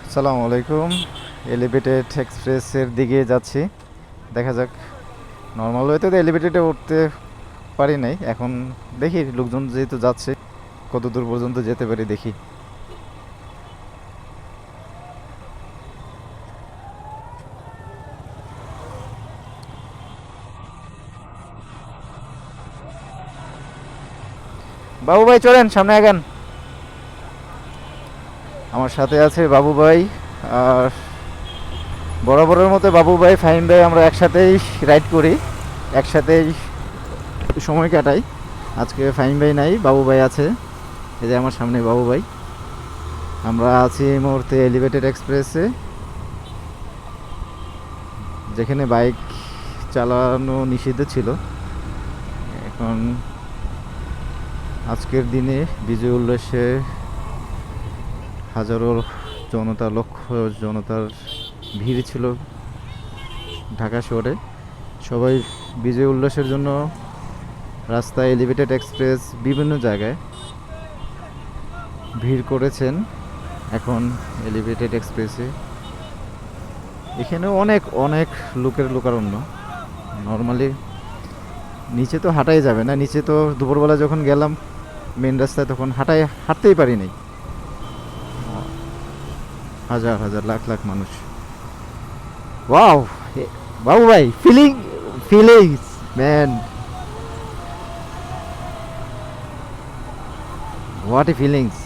আসসালামু আলাইকুম। এলিভেটেড এক্সপ্রেসের দিকে যাচ্ছি, দেখা যাক। নর্মাল ওয়েতে তো এলিভেটেডে উঠতে পারি নাই, এখন দেখি লোকজন যেহেতু যাচ্ছে কত দূর পর্যন্ত যেতে পারি দেখি। বাবু ভাই চলেন সামনে আগান। আমার সাথে আছে বাবু ভাই, আর বরাবরের মতো বাবু ভাই ফাহিম ভাই আমরা একসাথেই রাইড করি, একসাথেই সময় কাটাই। আজকে ফাহিম ভাই নাই, বাবু ভাই আছে। এই যে আমার সামনে বাবু ভাই। আমরা আছি এই মুহূর্তে এলিভেটেড এক্সপ্রেসে, যেখানে বাইক চালানো নিষিদ্ধ ছিল। এখন আজকের দিনে বিজয় উল্লাসে হাজারো জনতা, লক্ষ জনতার ভিড় ছিল ঢাকা শহরে। সবাই বিজয় উল্লাসের জন্য রাস্তায় এলিভেটেড এক্সপ্রেস বিভিন্ন জায়গায় ভিড় করেছেন। এখন এলিভেটেড এক্সপ্রেসে এখানে অনেক অনেক লোকের লোকারণ্য। নর্মালি নিচে তো হাঁটাই যাবে না, নিচে তো দুপুরবেলা যখন গেলাম মেন রাস্তায় তখন হাঁটতেই পারি নাই। হাজার হাজার লাখ লাখ মানুষ। ওয়াও বাবু ভাই, feelings man, what a feelings.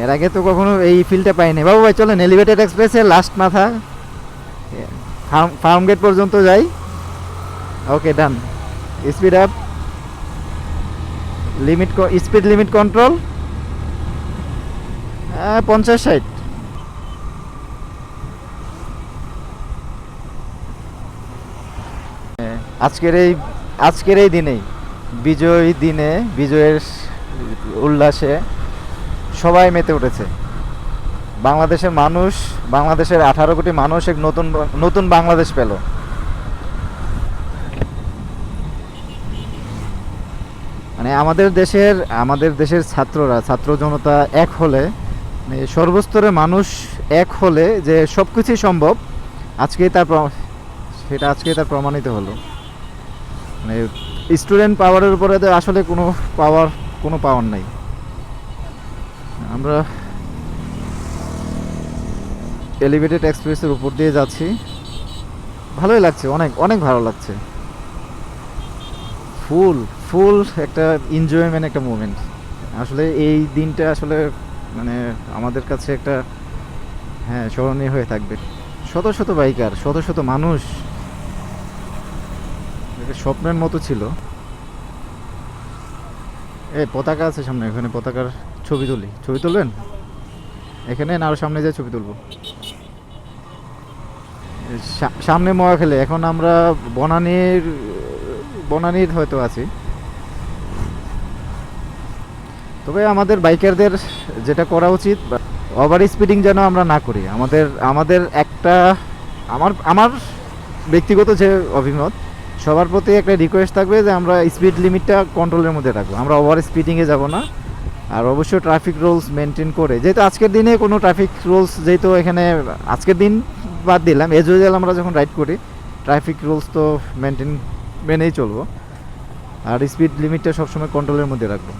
এর আগে তো কখনো এই ফিলটা পাইনি। বাবু ভাই চলেন এলিভেটেড এক্সপ্রেসের লাস্ট মাথা ফার্ম গেট পর্যন্ত যাই। Okay done. Speed up, speed limit control 50-60। আজকের এই আজকের এই দিনেই, বিজয় দিনে, বিজয়ের উল্লাসে সবাই মেতে উঠেছে। বাংলাদেশের মানুষ, বাংলাদেশের 18 কোটি মানুষ এক নতুন নতুন বাংলাদেশ পেল। মানে আমাদের দেশের ছাত্ররা, ছাত্র জনতা এক হলে, মানে সর্বস্তরের মানুষ এক হলে যে সব কিছুই সম্ভব, আজকেই তার আজকেই তার প্রমাণিত হলো। মানে স্টুডেন্ট পাওয়ারের উপরে তো আসলে কোনো পাওয়ার নাই। আমরা এলিভেটেড এক্সপ্রেসের উপর দিয়ে যাচ্ছি, ভালোই লাগছে, অনেক অনেক ভালো লাগছে। ফুল ফুল একটা এনজয়মেন্ট, একটা মুভমেন্ট। আসলে এই দিনটা আসলে মানে আমাদের কাছে একটা, হ্যাঁ, স্মরণীয় হয়ে থাকবে। শত শত বাইকার, শত শত মানুষ, একটা স্বপ্নের মতো ছিল। পতাকা আছে সামনে, এখানে পতাকার ছবি তুলবেন এখানে না আরো সামনে যেয়ে ছবি তুলবো? সামনে মহাখালী। এখন আমরা বনানীর হয়তো আছি। তবে আমাদের বাইকারদের যেটা করা উচিত, ওভার স্পিডিং যেন আমরা না করি। আমাদের একটা, আমার ব্যক্তিগত যে অভিমত, সবার প্রতি একটা রিকোয়েস্ট থাকবে যে আমরা স্পিড লিমিটটা কন্ট্রোলের মধ্যে রাখবো, আমরা ওভার স্পিডিংয়ে যাব না। আর অবশ্যই ট্রাফিক রুলস মেনটেন করে, যেহেতু আজকের দিনে কোনো ট্রাফিক রুলস, যেহেতু এখানে আজকের দিন বাদ দিলাম, এজ ইউজুয়াল আমরা যখন রাইড করি ট্রাফিক রুলস তো মেনেই চলবো। আর স্পিড লিমিটটা সবসময় কন্ট্রোলের মধ্যে রাখবো।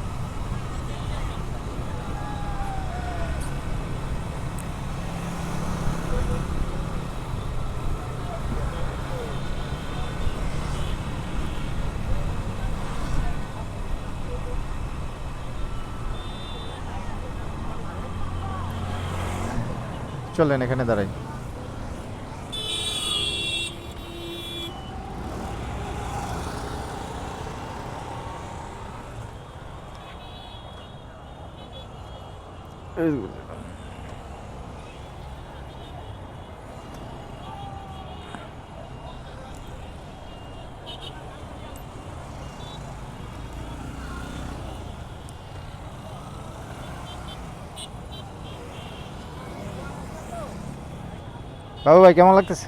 চলেন এখানে দাঁড়াই। বাবু ভাই কেমন লাগতেছে?